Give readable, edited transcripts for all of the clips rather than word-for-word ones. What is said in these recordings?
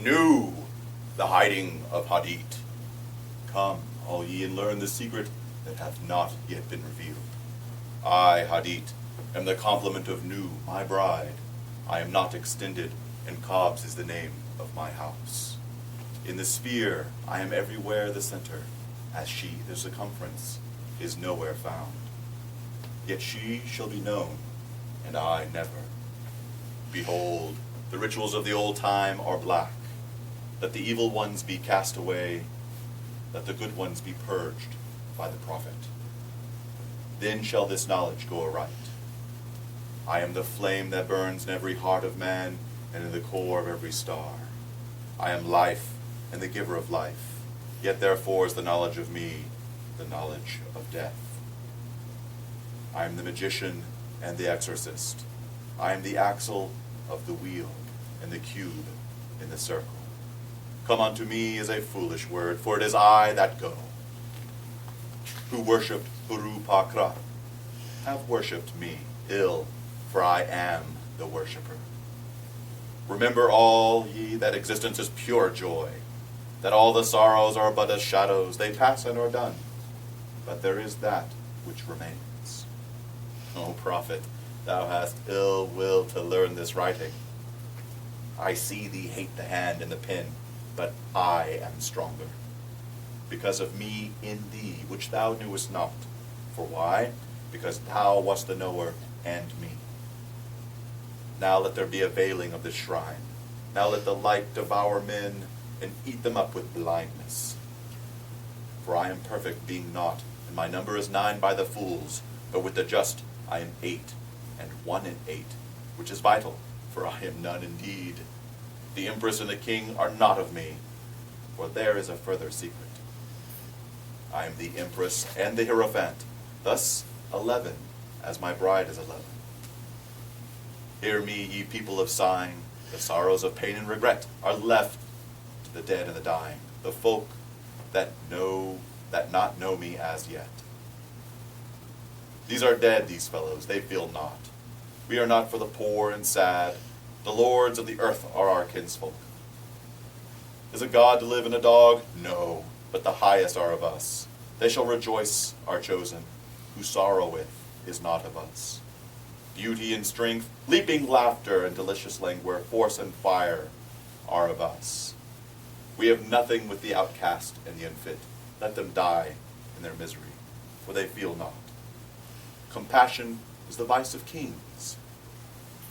Knew the hiding of Hadit. Come, all ye, and learn the secret that hath not yet been revealed. I, Hadit, am the complement of Nu, my bride. I am not extended, and Cobbs is the name of my house. In the sphere, I am everywhere the center, as she, the circumference, is nowhere found. Yet she shall be known, and I never. Behold, the rituals of the old time are black. Let the evil ones be cast away, let the good ones be purged by the prophet. Then shall this knowledge go aright. I am the flame that burns in every heart of man and in the core of every star. I am life and the giver of life, yet therefore is the knowledge of me the knowledge of death. I am the magician and the exorcist. I am the axle of the wheel and the cube in the circle. Come unto me is a foolish word, for it is I that go. Who worshipped Hurupakra have worshipped me ill, for I am the worshipper. Remember all ye that existence is pure joy, that all the sorrows are but as shadows, they pass and are done, but there is that which remains. O prophet, thou hast ill will to learn this writing. I see thee hate the hand and the pen, but I am stronger, because of me in thee, which thou knewest not. For why? Because thou wast the knower and me. Now let there be a veiling of this shrine. Now let the light devour men, and eat them up with blindness. For I am perfect, being naught, and my number is 9 by the fools, but with the just I am 8, and 1 in 8, which is vital, for I am none indeed. The empress and the king are not of me, for there is a further secret. I am the empress and the hierophant, thus 11, as my bride is 11. Hear me, ye people of sighing, the sorrows of pain and regret are left to the dead and the dying, the folk that not know me as yet. These are dead, these fellows, they feel not. We are not for the poor and sad. The lords of the earth are our kinsfolk. Is a god to live in a dog? No, but the highest are of us. They shall rejoice, are chosen. Who sorroweth is not of us. Beauty and strength, leaping laughter and delicious languor, force and fire are of us. We have nothing with the outcast and the unfit. Let them die in their misery, for they feel not. Compassion is the vice of kings.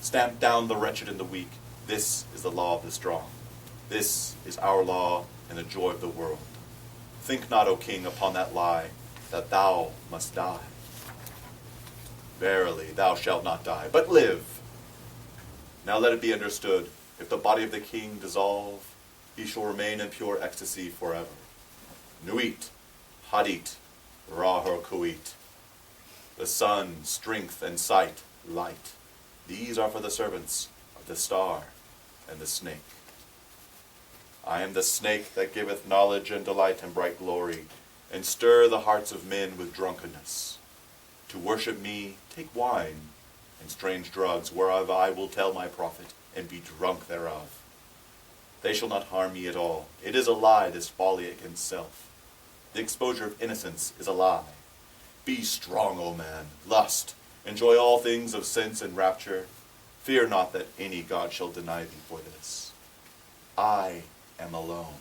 Stamp down the wretched and the weak. This is the law of the strong. This is our law and the joy of the world. Think not, O king, upon that lie, that thou must die. Verily, thou shalt not die, but live. Now let it be understood, if the body of the king dissolve, he shall remain in pure ecstasy forever. Nuit, Hadit, Rahor Kuit. The sun, strength, and sight, light. These are for the servants of the star and the snake. I am the snake that giveth knowledge and delight and bright glory, and stir the hearts of men with drunkenness. To worship me, take wine and strange drugs, whereof I will tell my prophet, and be drunk thereof. They shall not harm me at all. It is a lie, this folly against self. The exposure of innocence is a lie. Be strong, O man, lust, enjoy all things of sense and rapture. Fear not that any god shall deny thee for this. I am alone.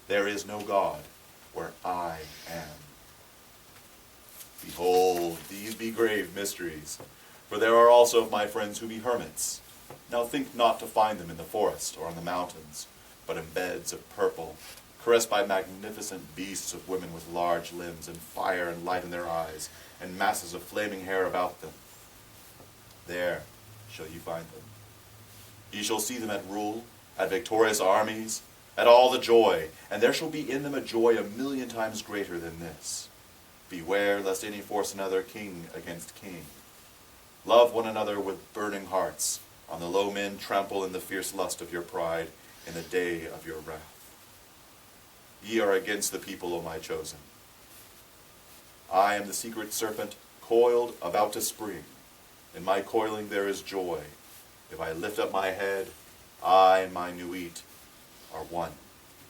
There is no God where I am. Behold, these be grave mysteries, for there are also of my friends who be hermits. Now think not to find them in the forest or on the mountains, but in beds of purple, caressed by magnificent beasts of women with large limbs, and fire and light in their eyes, and masses of flaming hair about them. There shall you find them. Ye shall see them at rule, at victorious armies, at all the joy, and there shall be in them a joy 1,000,000 times greater than this. Beware lest any force another king against king. Love one another with burning hearts. On the low men trample in the fierce lust of your pride in the day of your wrath. Ye are against the people, O my chosen. I am the secret serpent, coiled, about to spring. In my coiling there is joy. If I lift up my head, I and my new eat are one.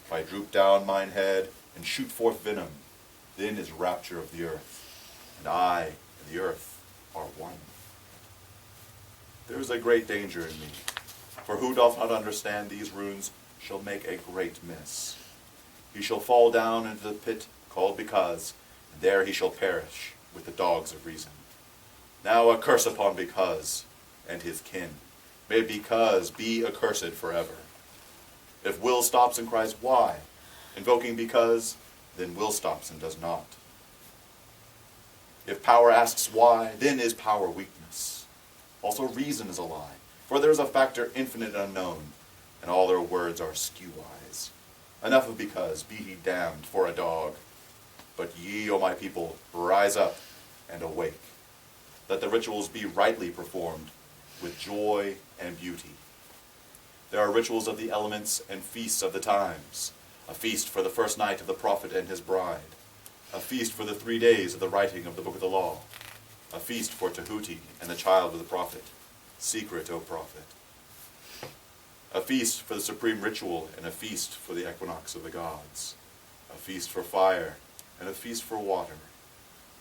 If I droop down mine head and shoot forth venom, then is rapture of the earth, and I and the earth are one. There is a great danger in me, for who doth not understand these runes shall make a great miss. He shall fall down into the pit called Because, and there he shall perish with the dogs of reason. Now a curse upon Because and his kin. May Because be accursed forever. If will stops and cries, why? Invoking Because, then will stops and does not. If power asks why, then is power weakness. Also reason is a lie, for there is a factor infinite and unknown, and all their words are skew-wise. Enough of Because, be he damned for a dog. But ye, O my people, rise up and awake. Let the rituals be rightly performed, with joy and beauty. There are rituals of the elements and feasts of the times, a feast for the first night of the prophet and his bride, a feast for the 3 days of the writing of the book of the law, a feast for Tahuti and the child of the prophet, secret, O prophet, a feast for the supreme ritual and a feast for the equinox of the gods, a feast for fire and a feast for water,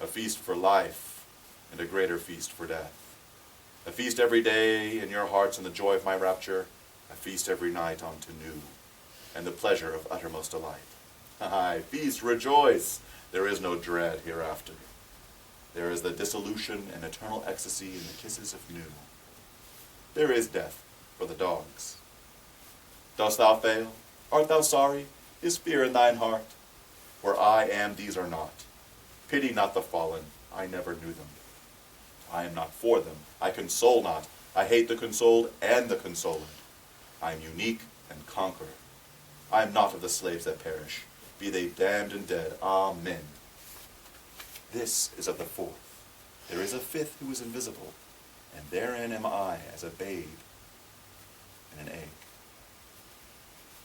a feast for life and a greater feast for death, a feast every day in your hearts in the joy of my rapture, a feast every night unto new, and the pleasure of uttermost delight. Aye, feast, rejoice! There is no dread hereafter. There is the dissolution and eternal ecstasy in the kisses of new. There is death for the dogs. Dost thou fail? Art thou sorry? Is fear in thine heart? Where I am, these are not. Pity not the fallen, I never knew them. I am not for them, I console not. I hate the consoled and the consoled. I am unique and conquer. I am not of the slaves that perish, be they damned and dead. Amen. This is of the fourth. There is a fifth who is invisible, and therein am I as a babe in an egg.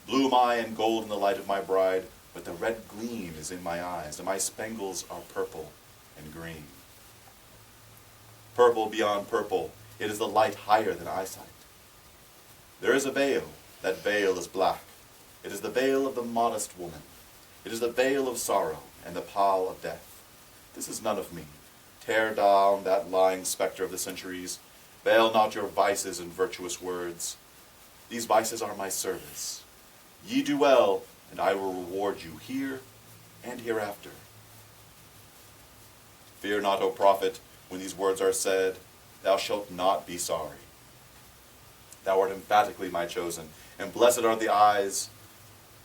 Blue am I and gold in the light of my bride, but the red gleam is in my eyes, and my spangles are purple and green. Purple beyond purple, it is the light higher than eyesight. There is a veil, that veil is black. It is the veil of the modest woman. It is the veil of sorrow and the pall of death. This is none of me. Tear down that lying spectre of the centuries. Veil not your vices in virtuous words. These vices are my service. Ye do well, and I will reward you here and hereafter. Fear not, O prophet, when these words are said, thou shalt not be sorry. Thou art emphatically my chosen, and blessed are the eyes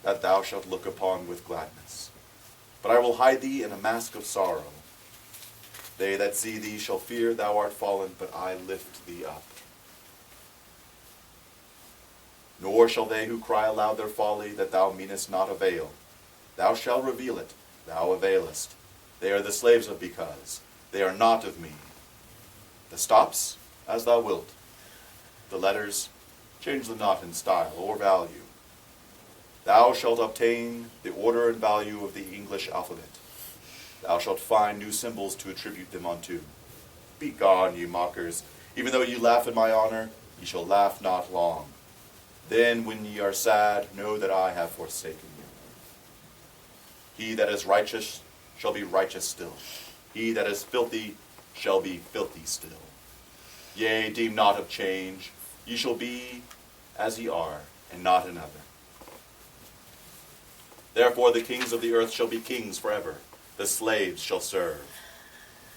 that thou shalt look upon with gladness. But I will hide thee in a mask of sorrow. They that see thee shall fear thou art fallen, but I lift thee up. Nor shall they who cry aloud their folly, that thou meanest not avail. Thou shalt reveal it, thou availest. They are the slaves of Because. They are not of me. The stops, as thou wilt. The letters, change them not in style or value. Thou shalt obtain the order and value of the English alphabet. Thou shalt find new symbols to attribute them unto. Begone, ye mockers. Even though ye laugh in my honor, ye shall laugh not long. Then, when ye are sad, know that I have forsaken you. He that is righteous shall be righteous still. He that is filthy shall be filthy still. Yea, deem not of change. Ye shall be as ye are, and not another. Therefore the kings of the earth shall be kings forever. The slaves shall serve.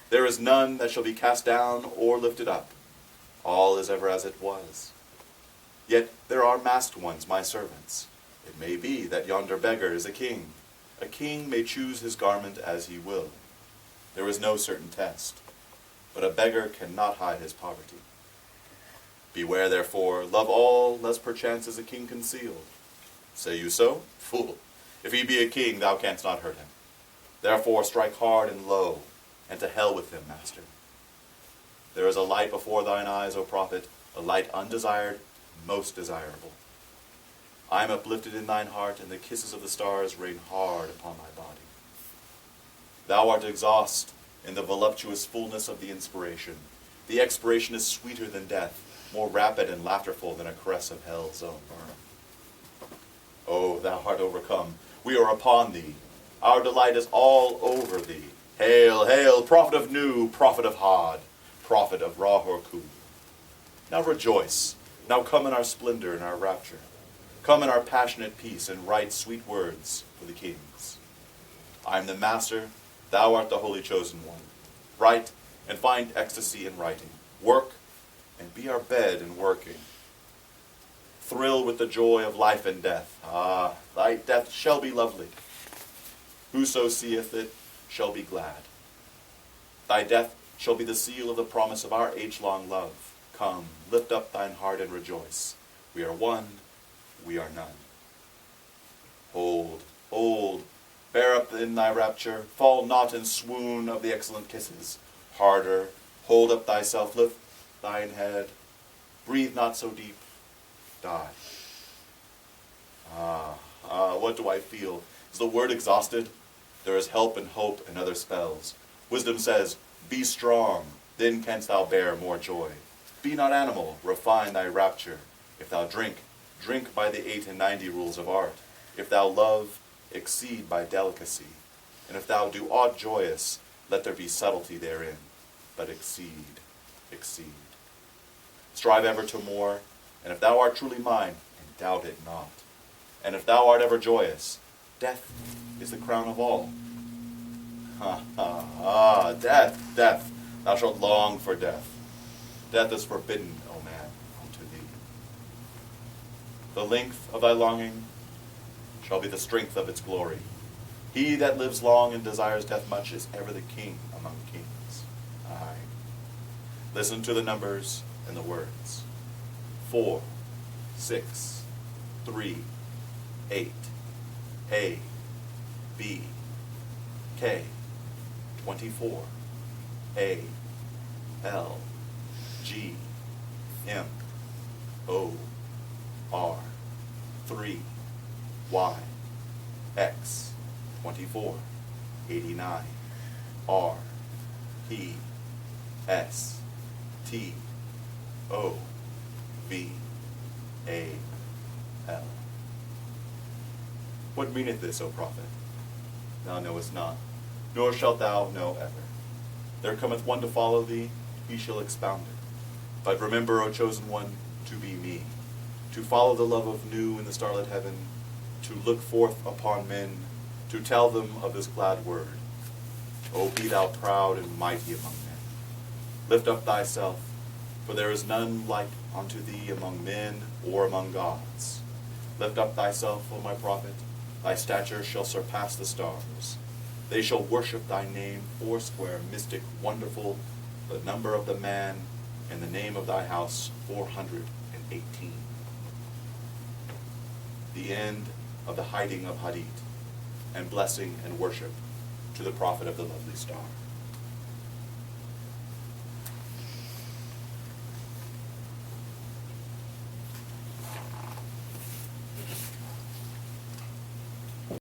There is none that shall be cast down or lifted up. All is ever as it was. Yet there are masked ones, my servants. It may be that yonder beggar is a king. A king may choose his garment as he will. There is no certain test. But a beggar cannot hide his poverty. Beware, therefore, love all, lest perchance is a king concealed. Say you so? Fool! If he be a king, thou canst not hurt him. Therefore strike hard and low, and to hell with him, master. There is a light before thine eyes, O prophet, a light undesired, most desirable. I am uplifted in thine heart, and the kisses of the stars rain hard upon thy body. Thou art exhaust, in the voluptuous fullness of the inspiration. The expiration is sweeter than death, more rapid and laughterful than a caress of hell's own burn. O thou art overcome, we are upon thee. Our delight is all over thee. Hail, hail, prophet of Nu, prophet of Hod, prophet of Ra-Hor-Ku. Now rejoice, now come in our splendor and our rapture. Come in our passionate peace and write sweet words for the kings. I am the master, thou art the holy chosen one. Write and find ecstasy in writing. Work and be our bed in working. Thrill with the joy of life and death. Ah, thy death shall be lovely. Whoso seeth it shall be glad. Thy death shall be the seal of the promise of our age-long love. Come, lift up thine heart and rejoice. We are one, we are none. Hold, hold, bear up in thy rapture, fall not in swoon of the excellent kisses. Harder, hold up thyself, lift thine head, breathe not so deep, die. What do I feel? Is the word exhausted? There is help and hope and other spells. Wisdom says, be strong, then canst thou bear more joy. Be not animal, refine thy rapture. If thou drink, drink by the 8 and 90 rules of art. If thou love, exceed by delicacy. And if thou do aught joyous, let there be subtlety therein. But exceed, exceed. Strive ever to more, and if thou art truly mine, and doubt it not. And if thou art ever joyous, death is the crown of all. Death, death, thou shalt long for death. Death is forbidden, O man, unto thee. The length of thy longing shall be the strength of its glory. He that lives long and desires death much is ever the king among kings. Aye. Listen to the numbers and the words. 4, 6, 3, 8, A, B, K, 24, A, L, G, M, O, R, 3, Y, X, 24, 89, R, P, S, T, O, V, A, L. What meaneth this, O prophet? Thou knowest not, nor shalt thou know ever. There cometh one to follow thee, he shall expound it. But remember, O chosen one, to be me, to follow the love of Nu in the starlit heaven, to look forth upon men, to tell them of this glad word. O be thou proud and mighty among men. Lift up thyself, for there is none like unto thee among men or among gods. Lift up thyself, O my prophet, thy stature shall surpass the stars. They shall worship thy name, foursquare, mystic, wonderful, the number of the man, and the name of thy house, 418. The end of the hiding of Hadith, and blessing and worship to the prophet of the lovely star.